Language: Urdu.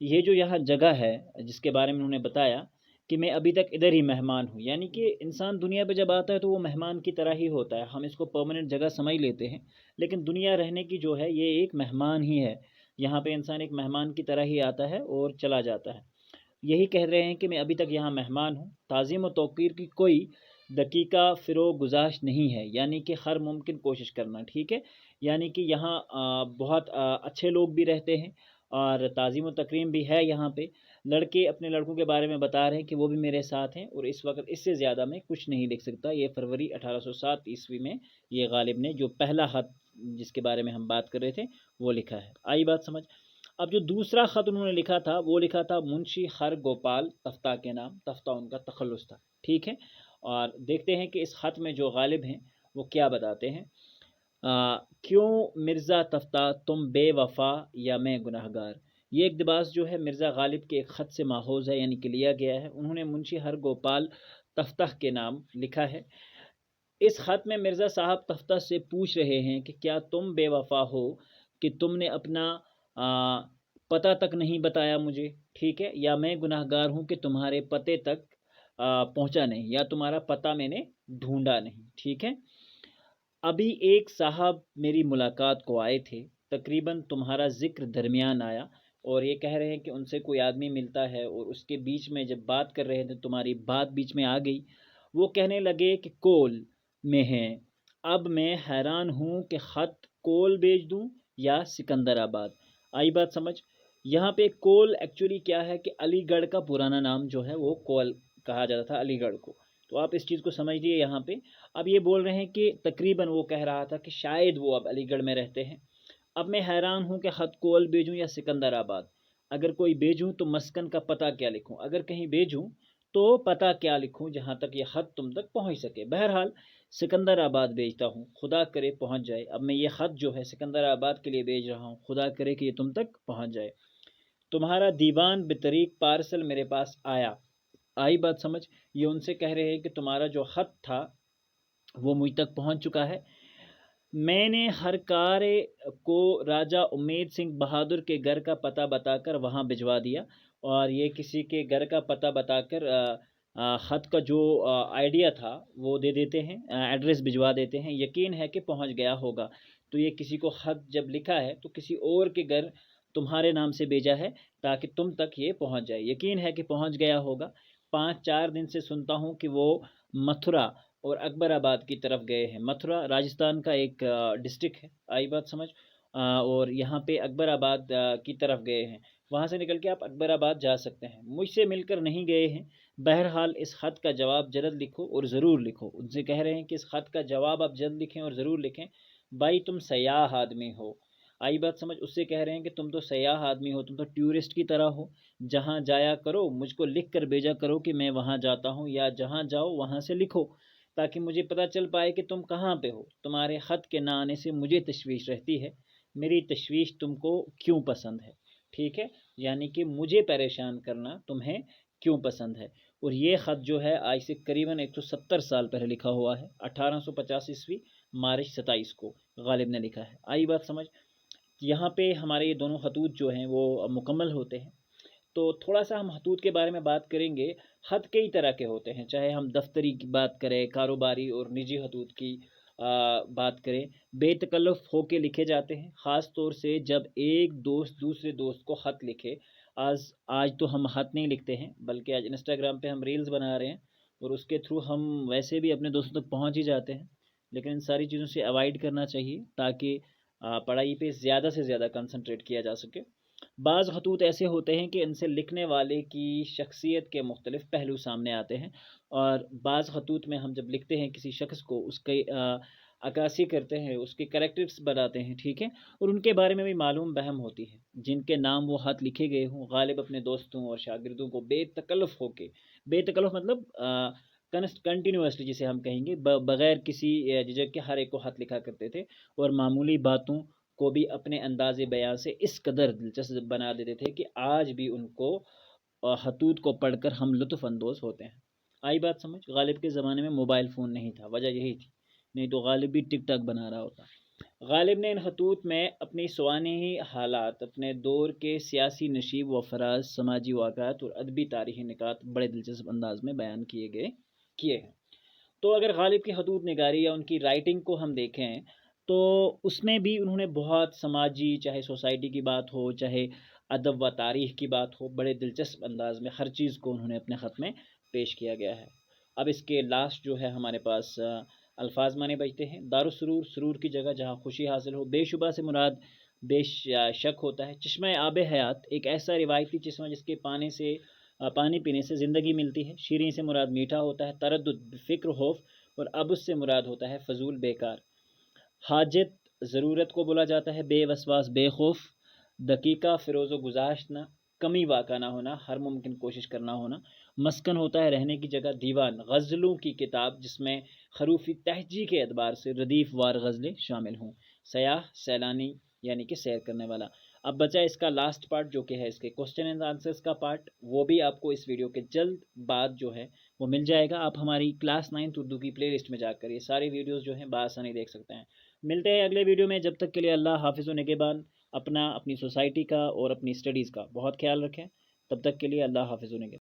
یہ جو یہاں جگہ ہے جس کے بارے میں انہوں نے بتایا کہ میں ابھی تک ادھر ہی مہمان ہوں، یعنی کہ انسان دنیا پہ جب آتا ہے تو وہ مہمان کی طرح ہی ہوتا ہے، ہم اس کو پرماننٹ جگہ سمجھ لیتے ہیں، لیکن دنیا رہنے کی جو ہے یہ ایک مہمان ہی ہے، یہاں پہ انسان ایک مہمان کی طرح ہی آتا ہے اور چلا جاتا ہے۔ یہی کہہ رہے ہیں کہ میں ابھی تک یہاں مہمان ہوں، تعظیم و توقیر کی کوئی دقیقہ فروغ گزاشت نہیں ہے، یعنی کہ ہر ممکن کوشش کرنا، ٹھیک ہے، یعنی کہ یہاں بہت اچھے لوگ بھی رہتے ہیں اور تعظیم و تکریم بھی ہے یہاں پہ۔ لڑکے اپنے لڑکوں کے بارے میں بتا رہے ہیں کہ وہ بھی میرے ساتھ ہیں اور اس وقت اس سے زیادہ میں کچھ نہیں لکھ سکتا۔ یہ فروری 1807 میں یہ غالب نے جو پہلا خط جس کے بارے میں ہم بات کر رہے تھے وہ لکھا ہے، آئی بات سمجھ۔ اب جو دوسرا خط انہوں نے لکھا تھا وہ لکھا تھا منشی ہر گوپال تفتہ کے نام، تفتہ ان کا تخلص تھا، ٹھیک ہے، اور دیکھتے ہیں کہ اس خط میں جو غالب ہیں وہ کیا بتاتے ہیں۔ کیوں مرزا تفتہ تم بے وفا یا میں گناہ گار، یہ اقتباس جو ہے مرزا غالب کے ایک خط سے ماخوذ ہے، یعنی کہ لیا گیا ہے، انہوں نے منشی ہر گوپال تفتہ کے نام لکھا ہے۔ اس خط میں مرزا صاحب تفتہ سے پوچھ رہے ہیں کہ کیا تم بے وفا ہو کہ تم نے اپنا پتہ تک نہیں بتایا مجھے، ٹھیک ہے، یا میں گناہ گار ہوں کہ تمہارے پتے تک پہنچا نہیں، یا تمہارا پتہ میں نے ڈھونڈا نہیں، ٹھیک ہے۔ ابھی ایک صاحب میری ملاقات کو آئے تھے، تقریباً تمہارا ذکر درمیان آیا، اور یہ کہہ رہے ہیں کہ ان سے کوئی آدمی ملتا ہے اور اس کے بیچ میں جب بات کر رہے تھے تمہاری بات بیچ میں آ گئی، وہ کہنے لگے کہ کول میں ہیں۔ اب میں حیران ہوں کہ خط کول بھیج دوں یا سکندر آباد، آئی بات سمجھ۔ یہاں پہ کول ایکچولی کیا ہے کہ علی گڑھ کا پرانا نام جو ہے وہ کول کہا جاتا تھا علی گڑھ کو، تو آپ اس چیز کو سمجھ لیے یہاں پہ۔ اب یہ بول رہے ہیں کہ تقریباً وہ کہہ رہا تھا کہ شاید وہ اب علی گڑھ میں رہتے ہیں۔ اب میں حیران ہوں کہ خط کول بھیجوں یا سکندر آباد، اگر کوئی بھیجوں تو مسکن کا پتہ کیا لکھوں، اگر کہیں بھیجوں تو پتہ کیا لکھوں جہاں تک یہ خط تم تک پہنچ سکے۔ بہرحال سکندر آباد بھیجتا ہوں، خدا کرے پہنچ جائے۔ اب میں یہ خط جو ہے سکندر آباد کے لیے بھیج رہا ہوں، خدا کرے کہ یہ تم تک پہنچ جائے۔ تمہارا دیوان بطریق پارسل میرے پاس آیا، آئی بات سمجھ۔ یہ ان سے کہہ رہے ہیں کہ تمہارا جو خط تھا وہ مجھ تک پہنچ چکا ہے۔ میں نے ہر کار کو راجہ امید سنگھ بہادر کے گھر کا پتہ بتا کر وہاں بھجوا دیا، اور یہ کسی کے گھر کا پتہ بتا کر خط کا جو آئیڈیا تھا وہ دے دیتے ہیں، ایڈریس بھجوا دیتے ہیں، یقین ہے کہ پہنچ گیا ہوگا۔ تو یہ کسی کو خط جب لکھا ہے تو کسی اور کے گھر تمہارے نام سے بھیجا ہے تاکہ تم تک یہ پہنچ جائے، یقین ہے کہ پہنچ گیا ہوگا۔ 5-4 دن سے سنتا ہوں کہ وہ متھرا اور اکبر آباد کی طرف گئے ہیں۔ متھرا راجستھان کا ایک ڈسٹرکٹ ہے، آئی بات سمجھ، اور یہاں پہ اکبر آباد کی طرف گئے ہیں، وہاں سے نکل کے آپ اکبر آباد جا سکتے ہیں، مجھ سے مل کر نہیں گئے ہیں۔ بہرحال اس خط کا جواب جلد لکھو اور ضرور لکھو، ان سے کہہ رہے ہیں کہ اس خط کا جواب آپ جلد لکھیں اور ضرور لکھیں، بھائی تم سیاح آدمی ہو، آئی بات سمجھ۔ اس سے کہہ رہے ہیں کہ تم تو سیاح آدمی ہو، تم تو ٹورسٹ کی طرح ہو، جہاں جایا کرو مجھ کو لکھ کر بھیجا کرو کہ میں وہاں جاتا ہوں، یا جہاں جاؤ وہاں سے لکھو تاکہ مجھے پتہ چل پائے کہ تم کہاں پہ ہو۔ تمہارے خط کے نہ آنے سے مجھے تشویش رہتی ہے، میری تشویش تم کو کیوں پسند ہے، ٹھیک ہے، یعنی کہ مجھے پریشان کرنا تمہیں کیوں پسند ہے۔ اور یہ خط جو ہے آج سے قریباً 170 سال پہلے لکھا ہوا ہے، 1850 مارچ 27 کو غالب نے لکھا ہے، آئی بات سمجھ۔ یہاں پہ ہمارے یہ دونوں خطوط جو ہیں وہ مکمل ہوتے ہیں، تو تھوڑا سا ہم خطوط کے بارے میں بات کریں گے۔ خط کئی طرح کے ہوتے ہیں، چاہے ہم دفتری کی بات کریں، کاروباری اور نجی خطوط کی بات کریں، بے تکلف ہو کے لکھے جاتے ہیں، خاص طور سے جب ایک دوست دوسرے دوست کو خط لکھے۔ آج تو ہم خط نہیں لکھتے ہیں بلکہ آج انسٹاگرام پہ ہم ریلز بنا رہے ہیں، اور اس کے تھرو ہم ویسے بھی اپنے دوستوں تک پہنچ ہی جاتے ہیں، لیکن ان ساری چیزوں سے اوائڈ کرنا چاہیے تاکہ پڑھائی پہ زیادہ سے زیادہ کنسنٹریٹ کیا جا سکے۔ بعض خطوط ایسے ہوتے ہیں کہ ان سے لکھنے والے کی شخصیت کے مختلف پہلو سامنے آتے ہیں، اور بعض خطوط میں ہم جب لکھتے ہیں کسی شخص کو، اس کی عکاسی کرتے ہیں، اس کے کریکٹرز بناتے ہیں، ٹھیک ہے، اور ان کے بارے میں بھی معلوم بہم ہوتی ہے، جن کے نام وہ خط لکھے گئے ہوں غالب اپنے دوستوں اور شاگردوں کو بے تکلف ہو کے، بے تکلف مطلب کنٹینیوسلی جسے ہم کہیں گے، بغیر کسی جھجک کے ہر ایک کو خط لکھا کرتے تھے، اور معمولی باتوں کو بھی اپنے انداز بیان سے اس قدر دلچسپ بنا دیتے تھے کہ آج بھی ان کو خطوط کو پڑھ کر ہم لطف اندوز ہوتے ہیں، آئی بات سمجھ۔ غالب کے زمانے میں موبائل فون نہیں تھا، وجہ یہی تھی، نہیں تو غالب بھی ٹک ٹاک بنا رہا ہوتا۔ غالب نے ان خطوط میں اپنی سوانحی حالات، اپنے دور کے سیاسی نشیب و فراز، سماجی واقعات اور ادبی تاریخی نکات بڑے دلچسپ انداز میں بیان کیے ہیں۔ تو اگر غالب کی خطوط نگاری یا ان کی رائٹنگ کو ہم دیکھیں تو اس میں بھی انہوں نے بہت سماجی، چاہے سوسائٹی کی بات ہو، چاہے ادب و تاریخ کی بات ہو، بڑے دلچسپ انداز میں ہر چیز کو انہوں نے اپنے خط میں پیش کیا گیا ہے۔ اب اس کے لاسٹ جو ہے ہمارے پاس الفاظ مانے بجتے ہیں: دارالسرور، سرور کی جگہ جہاں خوشی حاصل ہو، بے شبہ سے مراد بے شک ہوتا ہے، چشمہ آب حیات، ایک ایسا روایتی چشمہ جس کے پانی پینے سے زندگی ملتی ہے، شیریں سے مراد میٹھا ہوتا ہے، تردد، فکر، خوف، اور ابس سے مراد ہوتا ہے فضول، بیکار، حاجت، ضرورت کو بولا جاتا ہے، بے وسواس، بے خوف، دقیقہ، فروز و گذاشت نہ، کمی واقع نہ ہونا، ہر ممکن کوشش کرنا ہونا، مسکن ہوتا ہے رہنے کی جگہ، دیوان، غزلوں کی کتاب جس میں خروفی تہجی کے اعتبار سے ردیف وار غزلیں شامل ہوں، سیاح، سیلانی یعنی کہ سیر کرنے والا۔ اب بچا اس کا لاسٹ پارٹ جو کہ ہے اس کے کوسچن اینڈ آنسرس کا پارٹ، وہ بھی آپ کو اس ویڈیو کے جلد بعد جو ہے وہ مل جائے گا۔ آپ ہماری کلاس 9 اردو کی پلے لسٹ میں جا کر یہ سارے ویڈیوز جو ہیں بآسانی دیکھ سکتے ہیں۔ ملتے ہیں اگلے ویڈیو میں، جب تک کے لیے اللہ حافظ و نگہبان۔ اپنی سوسائٹی کا اور اپنی اسٹڈیز کا بہت خیال رکھیں، تب تک کے لیے اللہ حافظ و نگہبان۔